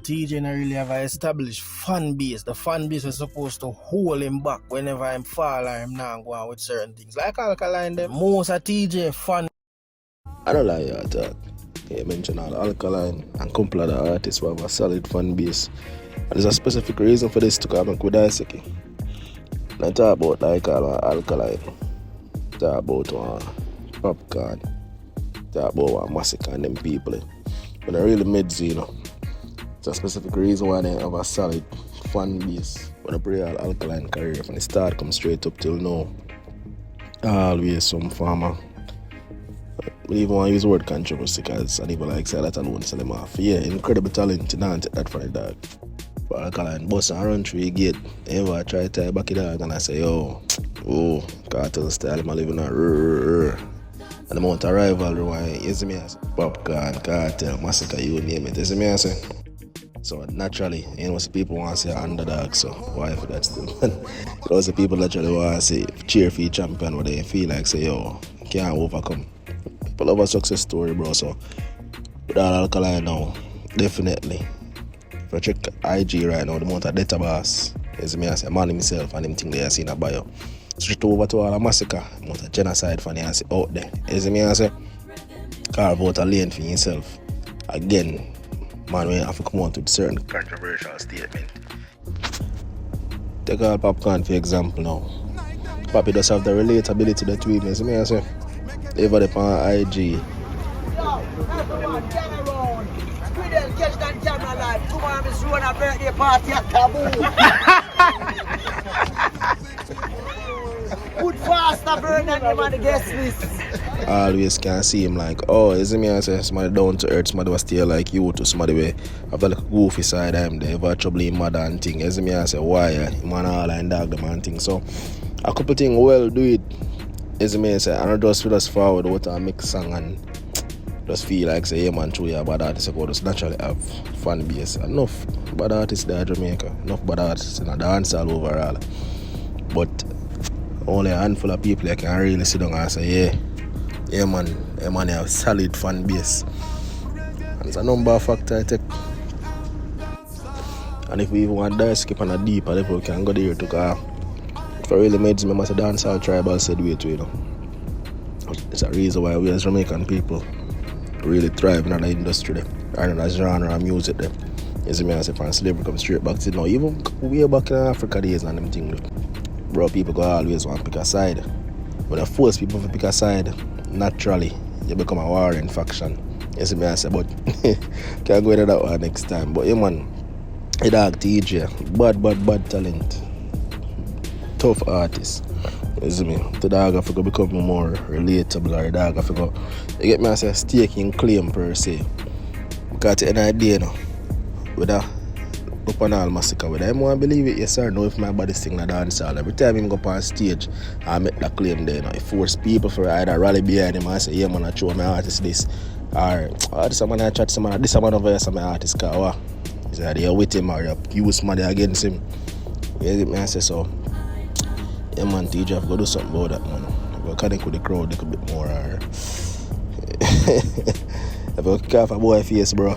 Teejay not really have an established fan base. The fan base is supposed to hold him back whenever I'm fall or I'm not going with certain things. Like Alkaline, them most of Teejay fan. I don't like your talk. You mentioned all Alkaline and couple of the artists who have a solid fan base. And there's a specific reason for this to come up with Dancehall. I talk about like Alkaline, talk about Popcorn, talk about Massacre and them people. But I really made you know. It's a specific reason why they have a solid fan base. When I play Alkaline career from the start come straight up till now. Always some farmer. I even want to use the word controversy because I even like say that alone sell them off. Yeah, incredible talent, you don't take that for the dog. But Alkaline bust and run through the gate. Ever I try to tie back the dog and I say, cartel style, I'm living on and the amount of rivalry why you see me as Popcorn, Cartel, Massacre, you name it, you see me as so naturally, some people want to say underdog, so why for that still? Those people naturally want to say cheer for your champion, what they feel like say, can't overcome. People love a success story, bro, so with all Alkaline now, definitely. If I check IG right now, the amount of database, is me I say, man himself and them thing they see in a bio. Straight over to all the Massacre, the amount of genocide for the out there. Is me I say, carve out a lane for yourself. Again, man, we have to come out with certain controversial statement. Take all Popcorn for example now. Papi does have the relatability that we miss. Me I say, over the on IG. Yo, everyone, get around. Squidel catch that camera live. Tomorrow is run a birthday party at Taboo. Put faster burn than him on the guest list. Always can see him like, is me I say somebody down to earth, somebody was still like you to somebody way have like a goofy side of him, they ever trouble him mother and thing. Is me I say why him and all and dog them and thing. So a couple things well do it. Is me I say I don't just feel us forward what a mix song and just feel like say man true yeah bad artists go just naturally have fan base. Enough bad artists there in Jamaica, enough bad artists in the dancehall overall. But only a handful of people that can really sit down and say, yeah man, you have solid fan base. And it's a number of factors I take. And if we even want to skip on a deeper level, we can go there to go. If I really made me as a dancehall tribal said way to, It's a reason why we as Jamaican people really thrive in the industry there. And in a genre of music there. You see me as if slavery come straight back to now. Even way back in Africa days and them things. Bro, people go always want to pick a side. When I force people to pick a side, naturally, you become a warring faction. You see me I say, but can't go into that one next time. But man, a dog Teejay, bad talent. Tough artist. You see me? The dog have to become more relatable, or the dog have to go. You get me I say staking claim per se. Because the idea with a up on all Massacre with them want to believe it, yes sir, know if my body sing the dancehall. Every time him go up on stage I make that claim there, it force people for either rally behind him and say, yeah man I show my artist this, or this man I chat some man, this man over here some my artist car, what? Is that you're with him or you use money against him. You get me I say so. Yeah man, Teejay have to do something about that man. If you connect with the crowd a little bit more, or if you carve a boy face bro.